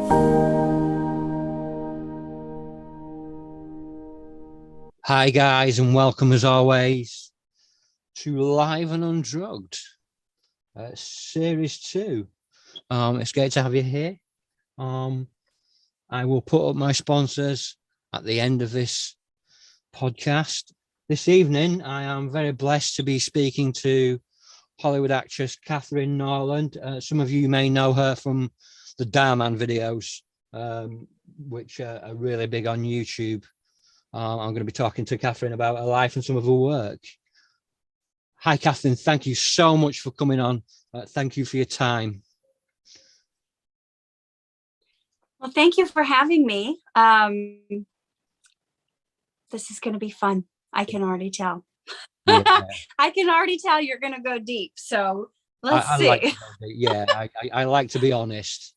Hi guys, and welcome as always to Live and Undrugged, Series 2. It's great to have you here. I will put up my sponsors at the end of this podcast. This evening, I am very blessed to be speaking to Hollywood actress Katherine Norland. Some of you may know her from the Darman videos, which are really big on YouTube. I'm going to be talking to Katherine about her life and some of her work. Hi, Katherine. Thank you so much for coming on. Thank you for your time. Well, thank you for having me. This is going to be fun. I can already tell. Yeah. I can already tell you're going to go deep. So let's see. I like to be honest.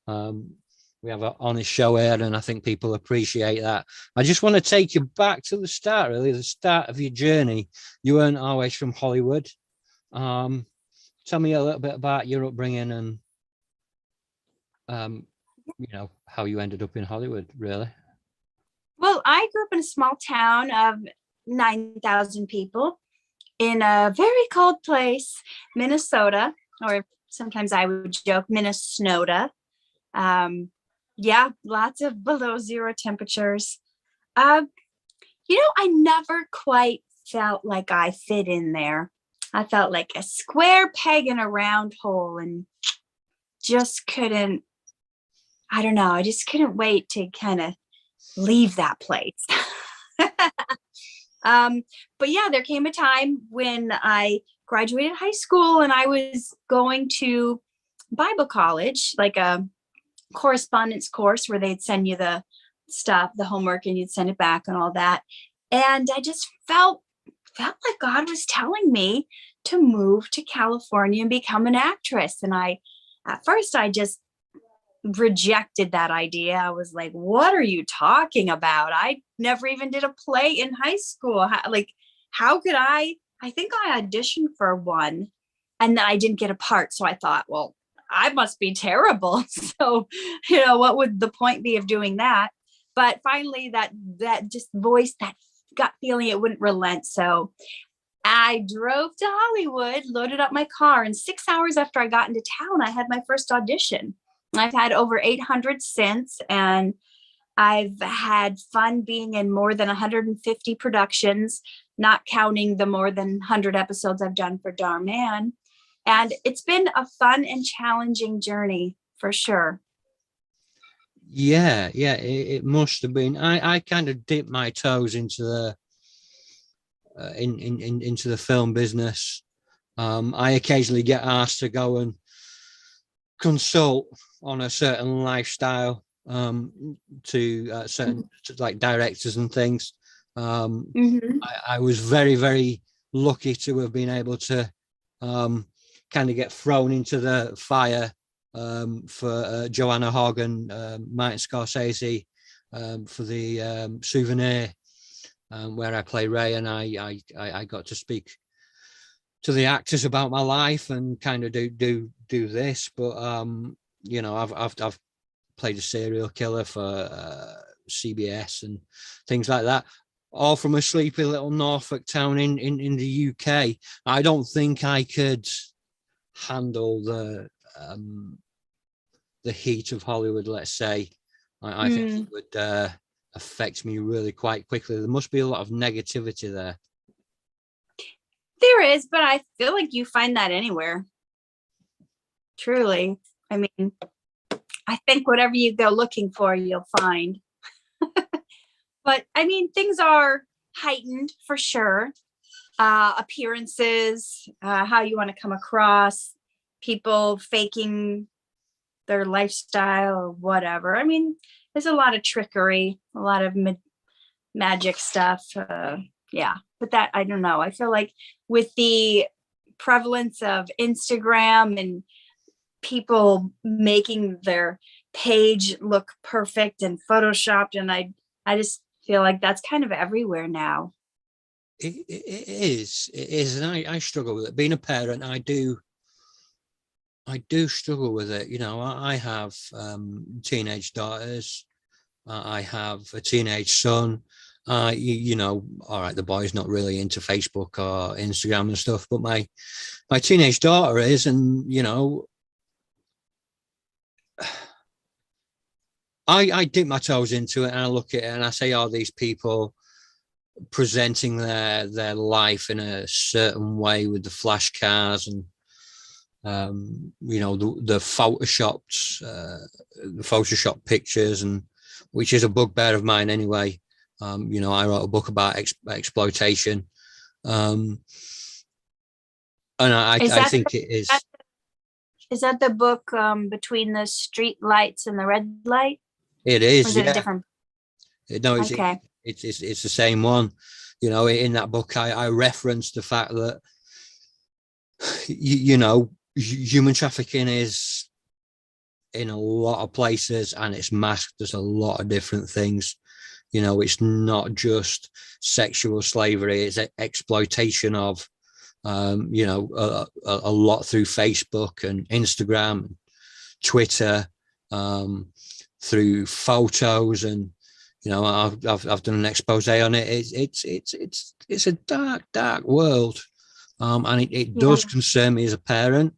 We have an honest show here, and I think people appreciate that. I just want to take you back to the start, really, the start of your journey. You weren't always from Hollywood. Tell me a little bit about your upbringing and, how you ended up in Hollywood, really. Well, I grew up in a small town of 9,000 people in a very cold place, Minnesota, or sometimes I would joke Minnesota. Yeah, lots of below zero temperatures. I never quite felt like I fit in there. I felt like a square peg in a round hole and just couldn't, I don't know, I just couldn't wait to kind of leave that place. But yeah, there came a time when I graduated high school and I was going to Bible college, like a correspondence course where they'd send you the stuff, the homework, and you'd send it back and all that. And I just felt like God was telling me to move to California and become an actress. And at first I just rejected that idea. I was like, what are you talking about? I never even did a play in high school. How could I think I auditioned for one and then I didn't get a part. So I thought, well, I must be terrible. So, what would the point be of doing that? But finally that just voice, that gut feeling, it wouldn't relent. So I drove to Hollywood, loaded up my car, and 6 hours after I got into town, I had my first audition. I've had over 800 since, and I've had fun being in more than 150 productions, not counting the more than 100 episodes I've done for Darman. And it's been a fun and challenging journey for sure. Yeah, it must have been. I kind of dipped my toes into the into the film business. I occasionally get asked to go and consult on a certain lifestyle to certain like directors and things. I was very, very lucky to have been able to kind of get thrown into the fire for Joanna Hogg and Martin Scorsese for the Souvenir, where I play Ray, and I got to speak to the actors about my life and kind of do this. But I've played a serial killer for CBS and things like that, all from a sleepy little Norfolk town in the UK. I don't think I could handle the heat of Hollywood, let's say. I think it would affect me really quite quickly. There must be a lot of negativity there. There is, but I feel like you find that anywhere. Truly. I mean, I think whatever you go looking for, you'll find. But I mean, things are heightened for sure. Appearances, how you want to come across, people faking their lifestyle or whatever. I mean, there's a lot of trickery, a lot of magic stuff. Yeah, but that, I don't know. I feel like with the prevalence of Instagram and people making their page look perfect and photoshopped, and I just feel like that's kind of everywhere now. It is, and I struggle with it. Being a parent, I do I do struggle with it. You know, I have teenage daughters. I have a teenage son. You know, all right, the boy's not really into Facebook or Instagram and stuff, but my teenage daughter is, and you know, I dip my toes into it and I look at it and I say, "Oh, these people presenting their life in a certain way with the flash cars and you know the photoshopped the Photoshop pictures, and which is a bugbear of mine anyway. You know, I wrote a book about exploitation, and I think it is. Is that the book Between the Street Lights and the Red Light? It is. Or is it yeah. a different? No, Okay. It's the same one. You know, in that book, I referenced the fact that you know human trafficking is in a lot of places and it's masked as a lot of different things. You know, it's not just sexual slavery, it's exploitation of you know a lot through Facebook and Instagram, Twitter, through photos, and you know I've done an expose on it. It's a dark world, and it does concern me as a parent.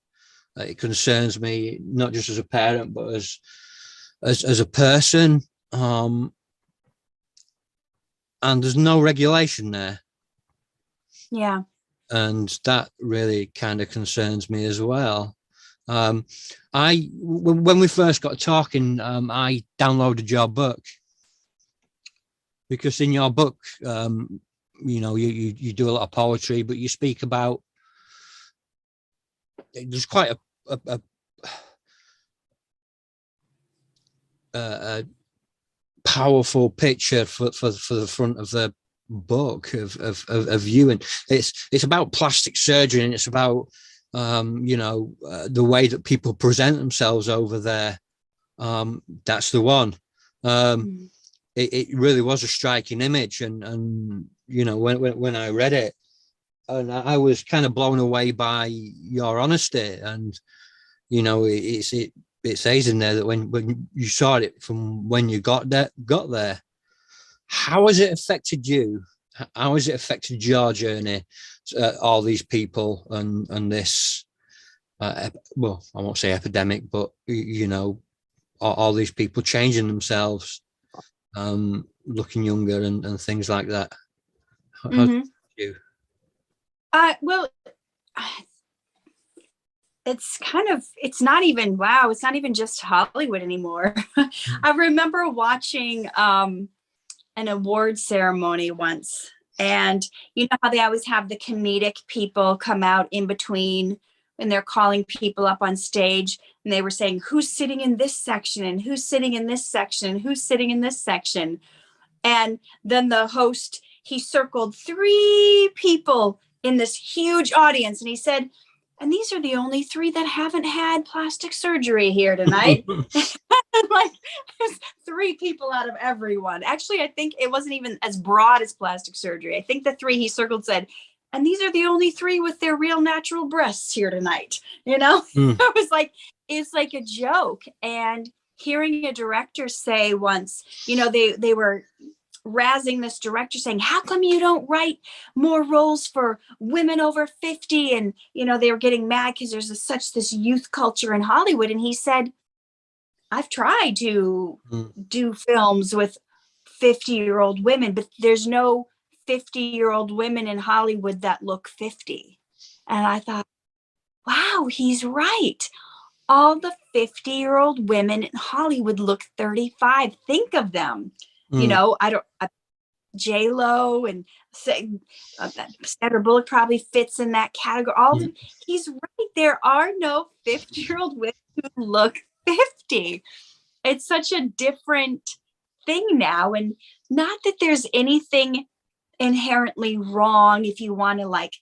It concerns me not just as a parent, but as a person. And there's no regulation there. Yeah. And that really kind of concerns me as well. When we first got talking, I downloaded your book because in your book, you know, you do a lot of poetry, but you speak about, there's quite a powerful picture for the front of the book of you, and it's about plastic surgery, and it's about you know the way that people present themselves over there. That's the one. It really was a striking image, and you know when I read it, and I was kind of blown away by your honesty, and you know it says in there that when you saw it from when you got there, how has it affected you? How has it affected your journey? All these people and this, well, I won't say epidemic, but you know, all these people changing themselves, looking younger and things like that. How you? Well, it's not even just Hollywood anymore. I remember watching an award ceremony once, and you know how they always have the comedic people come out in between and they're calling people up on stage, and they were saying who's sitting in this section and who's sitting in this section and who's sitting in this section. And then the host, he circled 3 people in this huge audience, and he said, and these are the only 3 that haven't had plastic surgery here tonight. Like, there's 3 people out of everyone. Actually, I think it wasn't even as broad as plastic surgery. I think the 3 he circled said, and these are the only 3 with their real natural breasts here tonight. You know, it's like a joke. And hearing a director say once, you know, they were razzing this director saying, how come you don't write more roles for women over 50? And, you know, they were getting mad because there's such this youth culture in Hollywood. And he said, I've tried to do films with 50-year-old women, but there's no 50-year-old women in Hollywood that look 50. And I thought, wow, he's right. All the 50-year-old women in Hollywood look 35. Think of them. You know, J-Lo and Sandra Bullock probably fits in that category. He's right. There are no 50-year-old women who look 50. It's such a different thing now. And not that there's anything inherently wrong if you want to like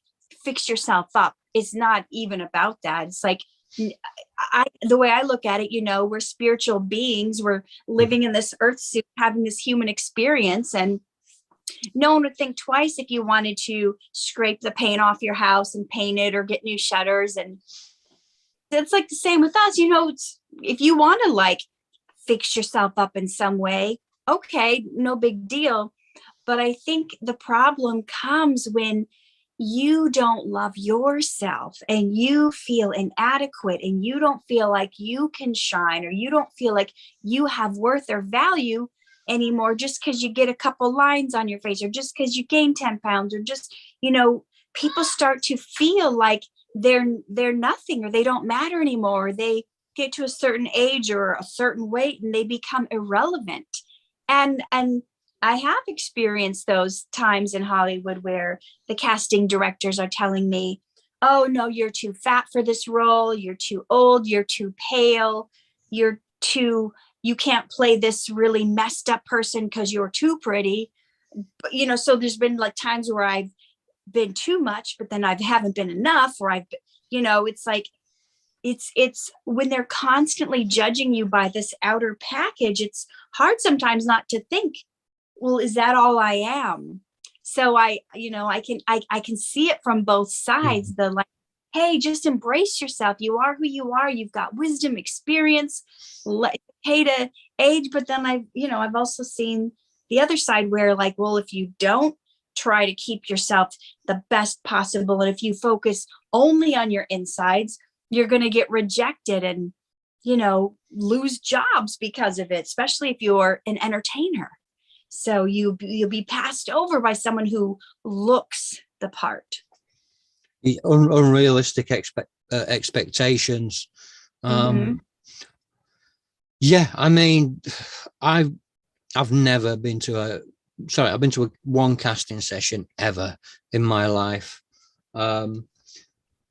fix yourself up. It's not even about that. It's like, the way I look at it, you know, we're spiritual beings. We're living in this earth suit, having this human experience, and no one would think twice if you wanted to scrape the paint off your house and paint it or get new shutters. And it's like the same with us, you know. If you want to like fix yourself up in some way, okay, no big deal. But I think the problem comes when you don't love yourself and you feel inadequate and you don't feel like you can shine, or you don't feel like you have worth or value anymore just because you get a couple lines on your face, or just because you gain 10 pounds, or just, you know, people start to feel like they're nothing, or they don't matter anymore. Or they get to a certain age or a certain weight and they become irrelevant. And I have experienced those times in Hollywood where the casting directors are telling me, oh no, you're too fat for this role, you're too old, you're too pale, you can't play this really messed up person because you're too pretty. But, you know, so there's been like times where I've been too much, but then I haven't been enough, or I've, you know, it's like, it's when they're constantly judging you by this outer package, it's hard sometimes not to think, well, is that all I am? So I can see it from both sides. The like, hey, just embrace yourself. You are who you are. You've got wisdom, experience, okay to age. But then I've also seen the other side where like, well, if you don't try to keep yourself the best possible, and if you focus only on your insides, you're going to get rejected and, you know, lose jobs because of it, especially if you're an entertainer. So you'll be passed over by someone who looks the part. Unrealistic expectations. Yeah, I mean, I've never been to I've been to one casting session ever in my life.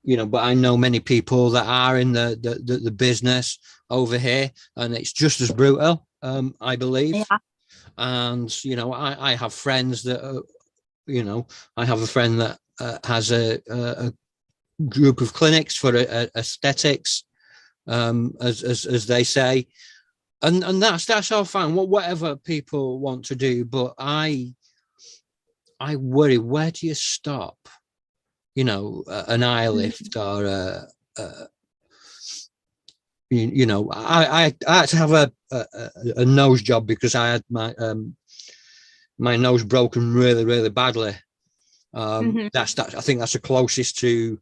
You know, but I know many people that are in the business over here, and it's just as brutal, I believe. Yeah. And, you know, I have friends that, you know, I have a friend that has a group of clinics for aesthetics, as they say. And that's all fine, whatever people want to do. But I worry, where do you stop? You know, an eye lift or you know, I had to have a nose job because I had my nose broken really, really badly. That's I think that's the closest to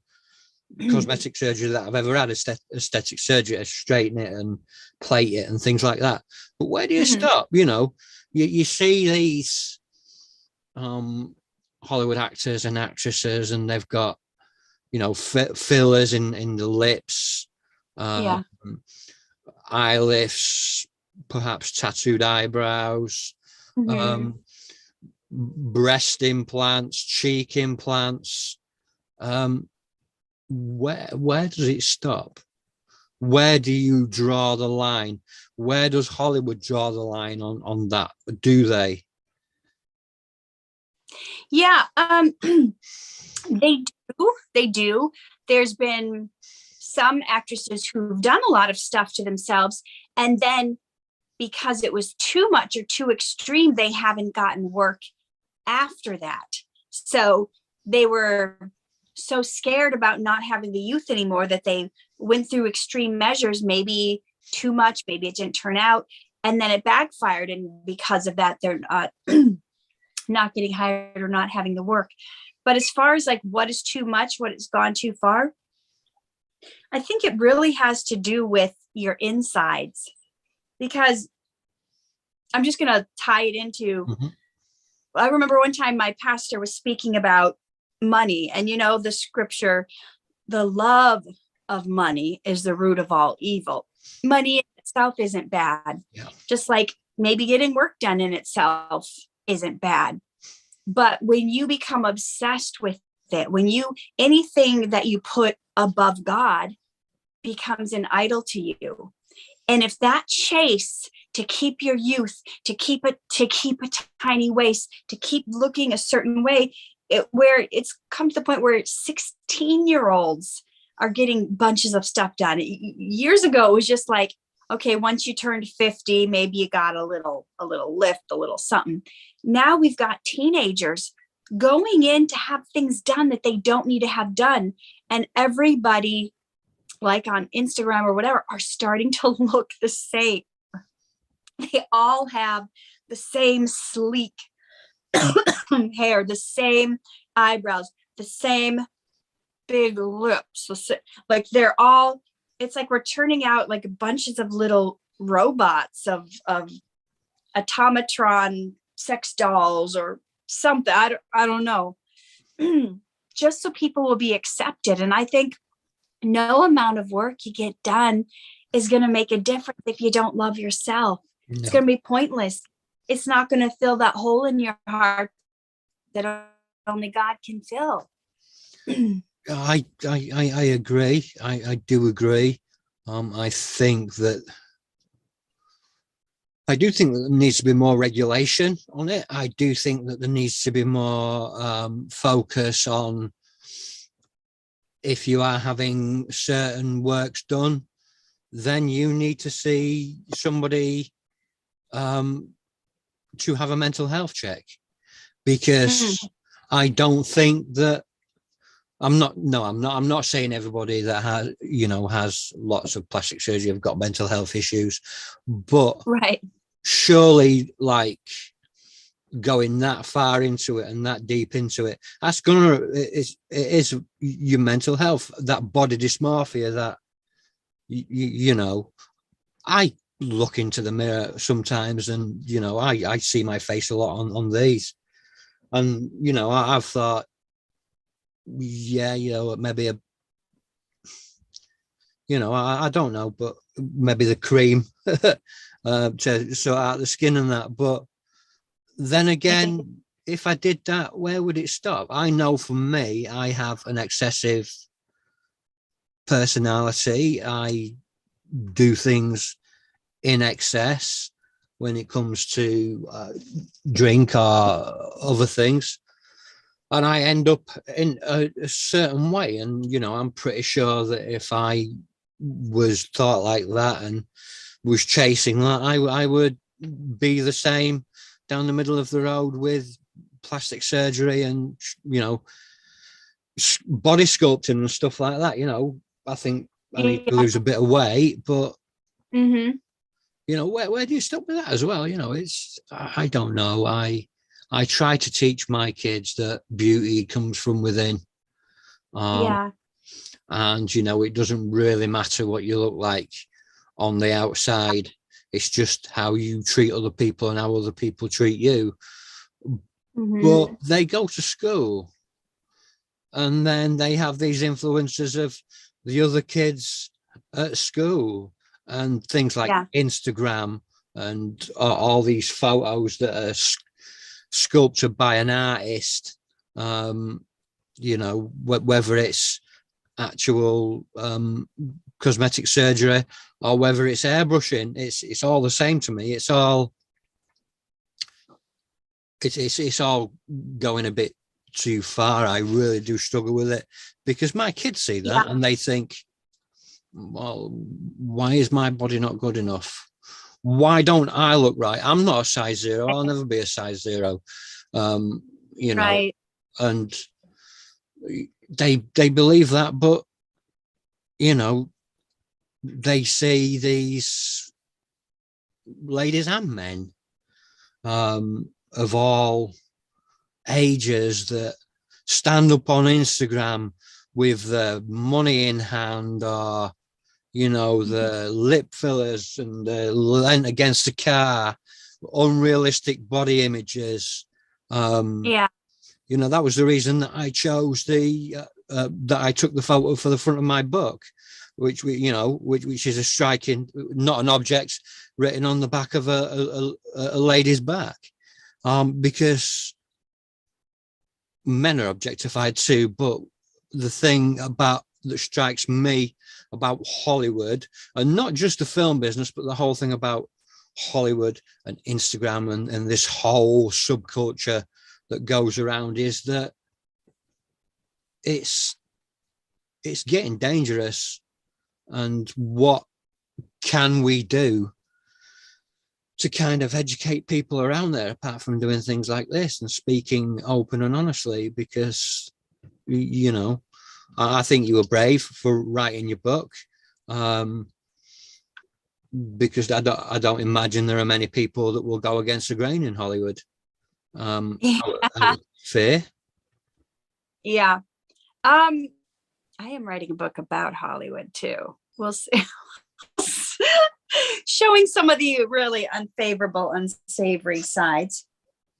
cosmetic surgery that I've ever had, aesthetic surgery, to straighten it and plate it and things like that. But where do you stop? You know, you see these Hollywood actors and actresses, and they've got, you know, fillers in the lips, eye lifts, perhaps tattooed eyebrows, breast implants, cheek implants. Where does it stop? Where do you draw the line? Where does Hollywood draw the line on that? Do they? Yeah, they do. There's been some actresses who've done a lot of stuff to themselves, and then because it was too much or too extreme, they haven't gotten work after that. So they were so scared about not having the youth anymore that they went through extreme measures, maybe too much, maybe it didn't turn out, and then it backfired. And because of that, they're not getting hired or not having the work. But as far as like what is too much, what has gone too far, I think it really has to do with your insides. Because I'm just going to tie it into, I remember one time my pastor was speaking about money, and you know, the scripture, the love of money is the root of all evil. Money in itself isn't bad. Just like maybe getting work done in itself isn't bad. But when you become obsessed with it, when anything that you put above God becomes an idol to you. And if that chase to keep your youth, to keep a tiny waist, to keep looking a certain way, where it's come to the point where 16-year-olds are getting bunches of stuff done. Years ago, it was just like, okay, once you turned 50, maybe you got a little lift, a little something. Now we've got teenagers going in to have things done that they don't need to have done. And everybody like on Instagram or whatever, are starting to look the same. They all have the same sleek hair, the same eyebrows, the same big lips. Like they're all, it's like we're turning out like bunches of little robots of automatron sex dolls or something. I don't know. Just so people will be accepted. And I think no amount of work you get done is going to make a difference if you don't love yourself. No. It's going to be pointless. It's not going to fill that hole in your heart that only God can fill. I agree. I do agree. I do think that there needs to be more regulation on it. I do think that there needs to be more focus on, if you are having certain works done, then you need to see somebody to have a mental health check, because I don't think that I'm not saying everybody that has lots of plastic surgery have got mental health issues, but right. Surely, like, going that far into it and that deep into it, that's it is your mental health, that body dysmorphia, that I look into the mirror sometimes and I see my face a lot on these, and I've thought, maybe I don't know, but maybe the cream to sort out the skin and that. But then again, if I did that, where would it stop? I know for me, I have an excessive personality. I do things in excess when it comes to drink or other things, and I end up in a certain way. And I'm pretty sure that if I was thought like that and was chasing that, I would be the same down the middle of the road with plastic surgery and body sculpting and stuff like that. I think I need to lose a bit of weight, but where do you stop with that as well? It's, I don't know. I try to teach my kids that beauty comes from within. And it doesn't really matter what you look like on the outside. It's just how you treat other people and how other people treat you. But they go to school and then they have these influences of the other kids at school and things like Instagram and all these photos that are sculpted by an artist, whether it's actual cosmetic surgery or whether it's airbrushing. It's all the same to me. It's all going a bit too far. I really do struggle with it, because my kids see that and they think, well, why is my body not good enough? Why don't I look right? I'm not a size 0. I'll never be a size 0. Right. And they believe that, but they see these ladies and men of all ages that stand up on Instagram with the money in hand, or the lip fillers and the lent against the car, unrealistic body images. That was the reason that I chose that I took the photo for the front of my book, which is a striking, not an object, written on the back of a lady's back, because men are objectified too. But the thing that strikes me about Hollywood, and not just the film business, but the whole thing about Hollywood and Instagram and this whole subculture that goes around, is that it's getting dangerous. And what can we do to kind of educate people around there, apart from doing things like this and speaking open and honestly? Because I think you were brave for writing your book. Because I don't imagine there are many people that will go against the grain in Hollywood. Fair. Yeah. I am writing a book about Hollywood too. We'll see. Showing some of the really unfavorable, unsavory sides.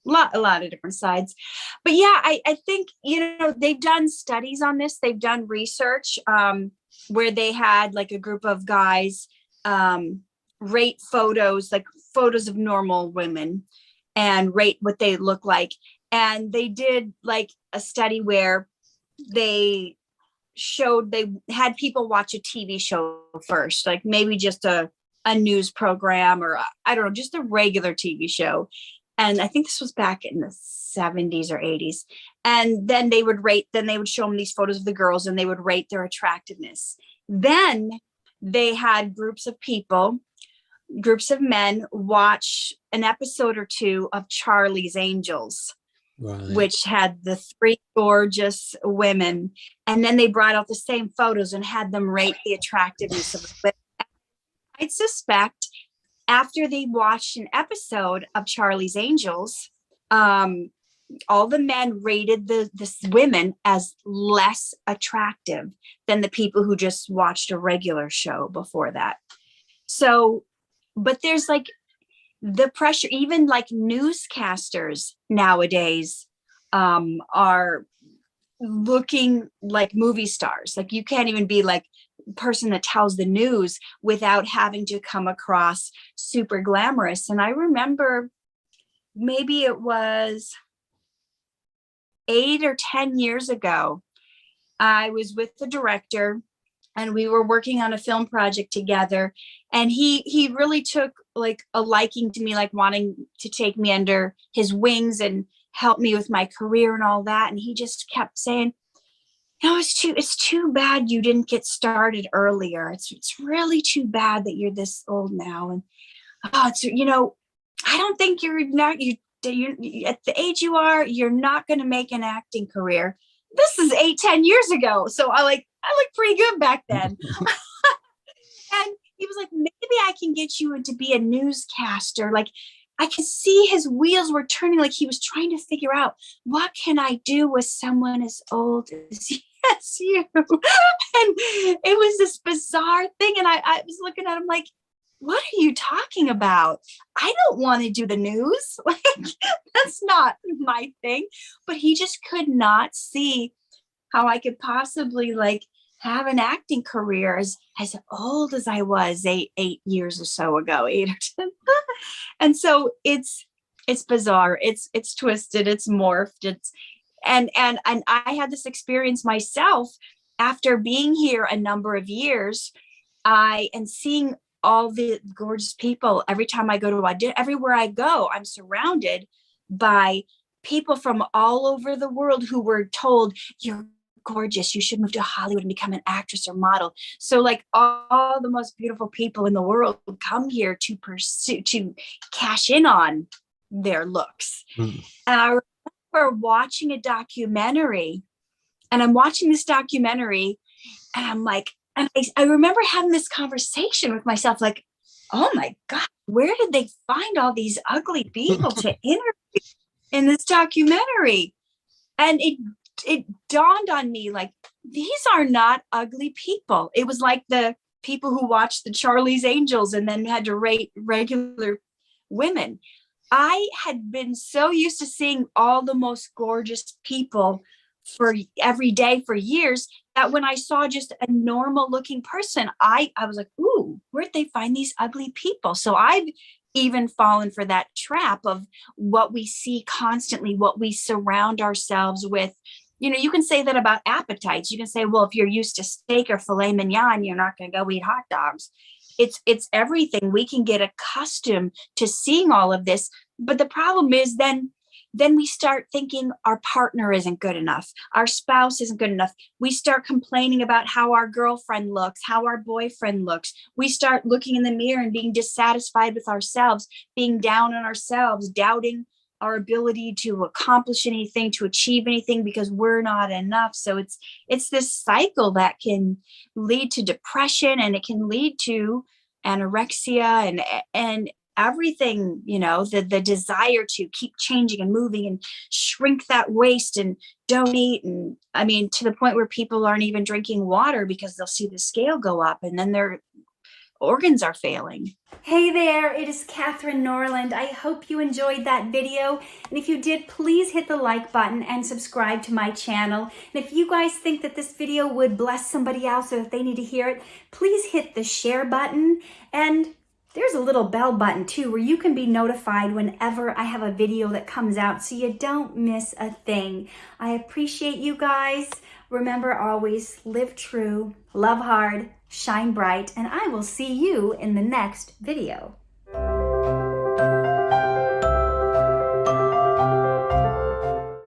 A lot of different sides. But yeah, I think, they've done studies on this. They've done research where they had like a group of guys rate photos, like photos of normal women, and rate what they look like. And they did like a study where they had people watch a TV show first, like maybe just a news program, or I don't know, just a regular TV show. And I think this was back in the 70s or 80s. And then they would show them these photos of the girls, and they would rate their attractiveness. Then they had groups of men watch an episode or two of Charlie's Angels. Right. Which had the 3 gorgeous women. And then they brought out the same photos and had them rate the attractiveness of the women. I suspect after they watched an episode of Charlie's Angels, all the men rated the women as less attractive than the people who just watched a regular show before that. So, but there's like the pressure, even like newscasters nowadays are looking like movie stars. Like you can't even be like person that tells the news without having to come across super glamorous. And I remember maybe it was 8 or 10 years ago, I was with the director and we were working on a film project together, and he really took like a liking to me, like wanting to take me under his wings and help me with my career and all that. And he just kept saying, it's too bad you didn't get started earlier. It's really too bad that you're this old now. And I don't think you at the age you are, you're not going to make an acting career. This is 8-10 years ago. So I looked pretty good back then. And he was like, maybe I can get you to be a newscaster. Like I could see his wheels were turning, like he was trying to figure out, what can I do with someone as old as you? And it was this bizarre thing. And I was looking at him like, what are you talking about? I don't want to do the news. Like, that's not my thing. But he just could not see how I could possibly like have an acting career as old as I was eight years or so ago, 8 or 10. And so it's bizarre. It's twisted. It's morphed. And I had this experience myself after being here a number of years. And seeing all the gorgeous people. Every time I go to everywhere I go, I'm surrounded by people from all over the world who were told, you're gorgeous, you should move to Hollywood and become an actress or model. So like all the most beautiful people in the world come here to cash in on their looks. And I remember watching a documentary, and I'm watching this documentary, and I'm like, and I remember having this conversation with myself, like, oh my God, where did they find all these ugly people to interview in this documentary? And it dawned on me, like, these are not ugly people. It was like the people who watched the Charlie's Angels and then had to rate regular women. I had been so used to seeing all the most gorgeous people for every day for years that when I saw just a normal looking person, I was like, ooh, where'd they find these ugly people? So I've even fallen for that trap of what we see constantly, what we surround ourselves with. You can say that about appetites. You can say, well, if you're used to steak or filet mignon, you're not going to go eat hot dogs. It's everything. We can get accustomed to seeing all of this. But the problem is then we start thinking our partner isn't good enough. Our spouse isn't good enough. We start complaining about how our girlfriend looks, how our boyfriend looks. We start looking in the mirror and being dissatisfied with ourselves, being down on ourselves, doubting our ability to accomplish anything, to achieve anything, because we're not enough. So it's this cycle that can lead to depression, and it can lead to anorexia and everything, the desire to keep changing and moving and shrink that waist and don't eat. And I mean, to the point where people aren't even drinking water because they'll see the scale go up and then their organs are failing. Hey there, it is Katherine Norland. I hope you enjoyed that video. And if you did, please hit the like button and subscribe to my channel. And if you guys think that this video would bless somebody else or if they need to hear it, please hit the share button. And there's a little bell button too where you can be notified whenever I have a video that comes out so you don't miss a thing. I appreciate you guys. Remember, always live true, love hard, shine bright, and I will see you in the next video.